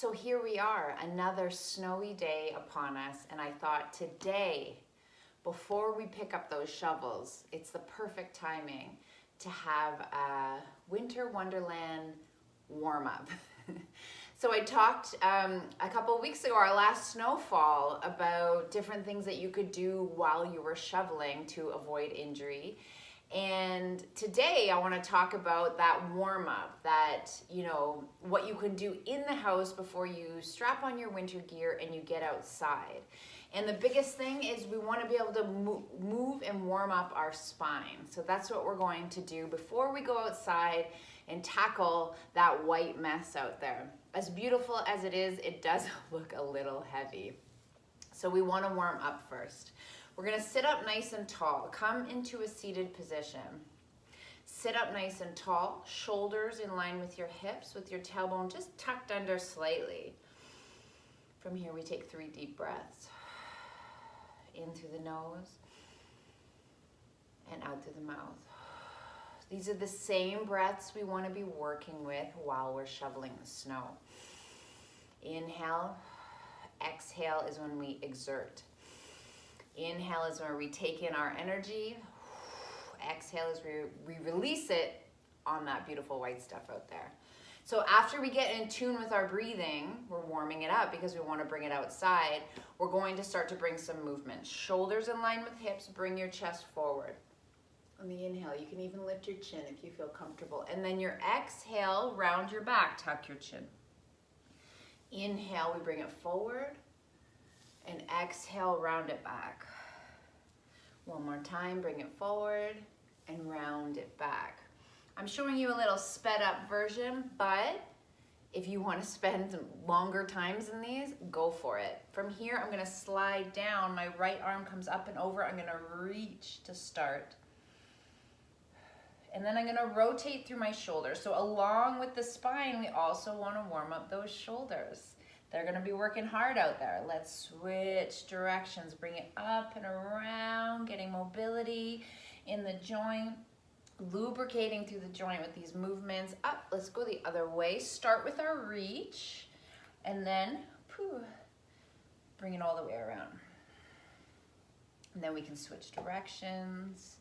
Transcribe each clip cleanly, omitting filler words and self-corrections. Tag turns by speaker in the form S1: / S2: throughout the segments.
S1: So here we are, another snowy day upon us, and I thought today, before we pick up those shovels, it's the perfect timing to have a winter wonderland warm-up. So I talked a couple of weeks ago, our last snowfall, about different things that you could do while you were shoveling to avoid injury. And today I want to talk about that warm-up, that, you know, what you can do in the house before you strap on your winter gear and you get outside. And the biggest thing is we want to be able to move and warm up our spine. So that's what we're going to do before we go outside and tackle that white mess out there. As beautiful as it is, it does look a little heavy. So we want to warm up first. We're going to sit up nice and tall. Come into a seated position. Sit up nice and tall, shoulders in line with your hips, with your tailbone just tucked under slightly. From here we take 3 deep breaths. In through the nose and out through the mouth. These are the same breaths we want to be working with while we're shoveling the snow. Inhale, exhale is when we exert. Inhale is where we take in our energy. Exhale is where we release it on that beautiful white stuff out there. So after we get in tune with our breathing, we're warming it up because we want to bring it outside. We're going to start to bring some movement. Shoulders in line with hips, bring your chest forward. On the inhale, you can even lift your chin if you feel comfortable. And then your exhale, round your back, tuck your chin. Inhale, we bring it forward. And exhale, round it back. One more time, bring it forward and round it back. I'm showing you a little sped up version, but if you want to spend longer times in these, go for it. From here, I'm going to slide down. My right arm comes up and over. I'm going to reach to start. And then I'm going to rotate through my shoulders. So along with the spine, we also want to warm up those shoulders. They're going to be working hard out there. Let's switch directions. Bring it up and around, getting mobility in the joint. Lubricating through the joint with these movements. Up, let's go the other way. Start with our reach and then bring it all the way around. And then we can switch directions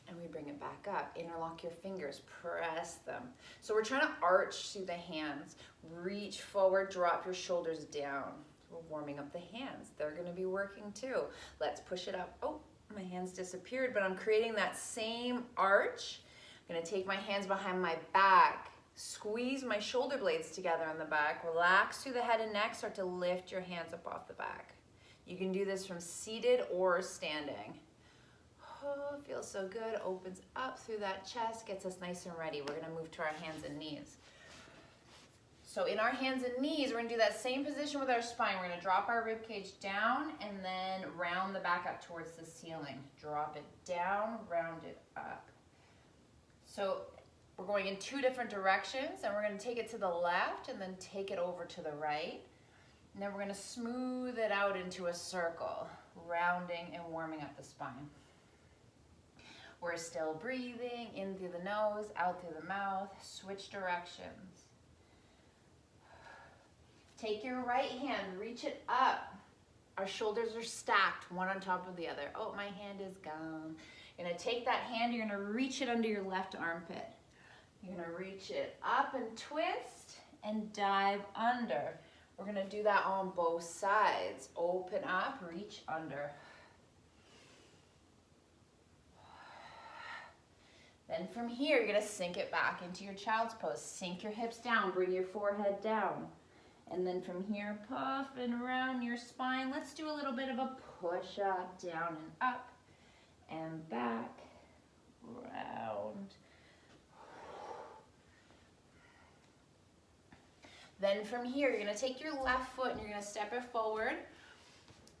S1: and we bring it back up. Interlock your fingers, press them. So we're trying to arch through the hands. Reach forward, drop your shoulders down. We're warming up the hands. They're going to be working too. Let's push it up. Oh, my hands disappeared, but I'm creating that same arch. I'm going to take my hands behind my back, squeeze my shoulder blades together on the back, relax through the head and neck, start to lift your hands up off the back. You can do this from seated or standing. Oh, feels so good. Opens up through that chest, gets us nice and ready. We're going to move to our hands and knees. So in our hands and knees, we're going to do that same position with our spine. We're going to drop our rib cage down and then round the back up towards the ceiling. Drop it down, round it up. So we're going in 2 different directions, and we're going to take it to the left and then take it over to the right. And then we're going to smooth it out into a circle, rounding and warming up the spine. We're still breathing in through the nose, out through the mouth. Switch directions. Take your right hand, reach it up. Our shoulders are stacked, one on top of the other. Oh, my hand is gone. You're gonna take that hand, you're gonna reach it under your left armpit. You're gonna reach it up and twist and dive under. We're gonna do that on both sides. Open up, reach under. Then from here, you're gonna sink it back into your child's pose. Sink your hips down, bring your forehead down. And then from here, puff and around your spine. Let's do a little bit of a push up, down and up, and back, round. Then from here, you're gonna take your left foot and you're gonna step it forward.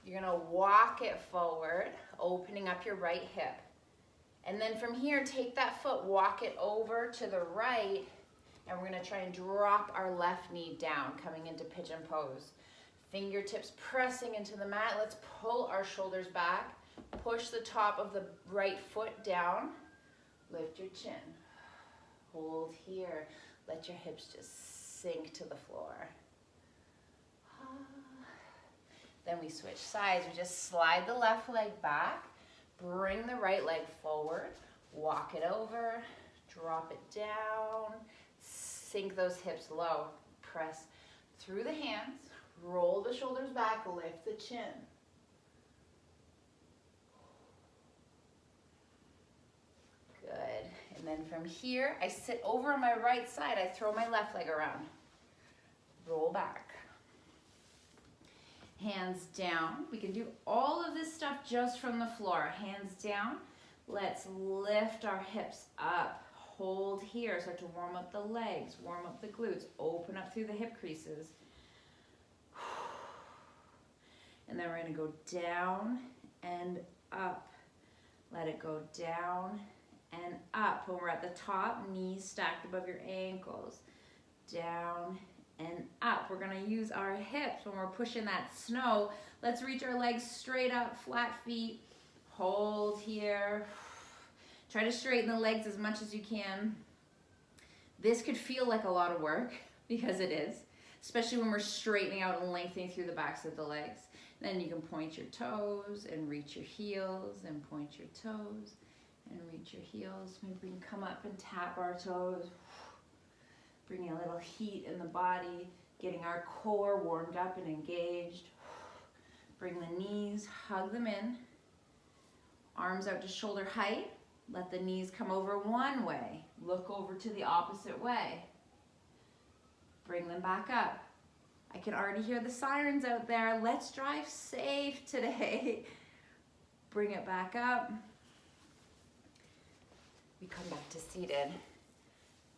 S1: You're gonna walk it forward, opening up your right hip. And then from here, take that foot, walk it over to the right, and we're gonna try and drop our left knee down, coming into pigeon pose. Fingertips pressing into the mat. Let's pull our shoulders back. Push the top of the right foot down. Lift your chin. Hold here. Let your hips just sink to the floor. Then we switch sides. We just slide the left leg back, bring the right leg forward, walk it over, drop it down, sink those hips low, press through the hands, roll the shoulders back, lift the chin. Good. And then from here, I sit over on my right side. I throw my left leg around. Roll back. Hands down. We can do all of this stuff just from the floor. Hands down. Let's lift our hips up. Hold here. Start to warm up the legs, warm up the glutes. Open up through the hip creases. And then we're going to go down and up. Let it go down and up. When we're at the top, knees stacked above your ankles. Down and up. We're going to use our hips when we're pushing that snow. Let's reach our legs straight up, flat feet. Hold here. Try to straighten the legs as much as you can. This could feel like a lot of work, because it is, especially when we're straightening out and lengthening through the backs of the legs. Then you can point your toes and reach your heels, and point your toes and reach your heels. Maybe we can come up and tap our toes. Bringing a little heat in the body, getting our core warmed up and engaged. Bring the knees, hug them in. Arms out to shoulder height. Let the knees come over one way. Look over to the opposite way. Bring them back up. I can already hear the sirens out there. Let's drive safe today. Bring it back up. We come back to seated.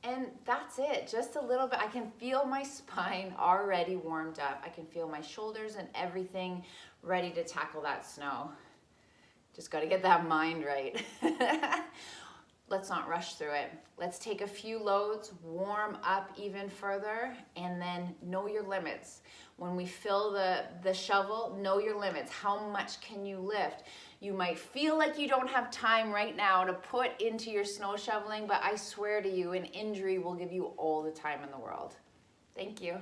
S1: And that's it, just a little bit. I can feel my spine already warmed up. I can feel my shoulders and everything ready to tackle that snow. Just gotta get that mind right. Let's not rush through it. Let's take a few loads, warm up even further, and then know your limits. When we fill the shovel, know your limits. How much can you lift? You might feel like you don't have time right now to put into your snow shoveling, but I swear to you, an injury will give you all the time in the world. Thank you.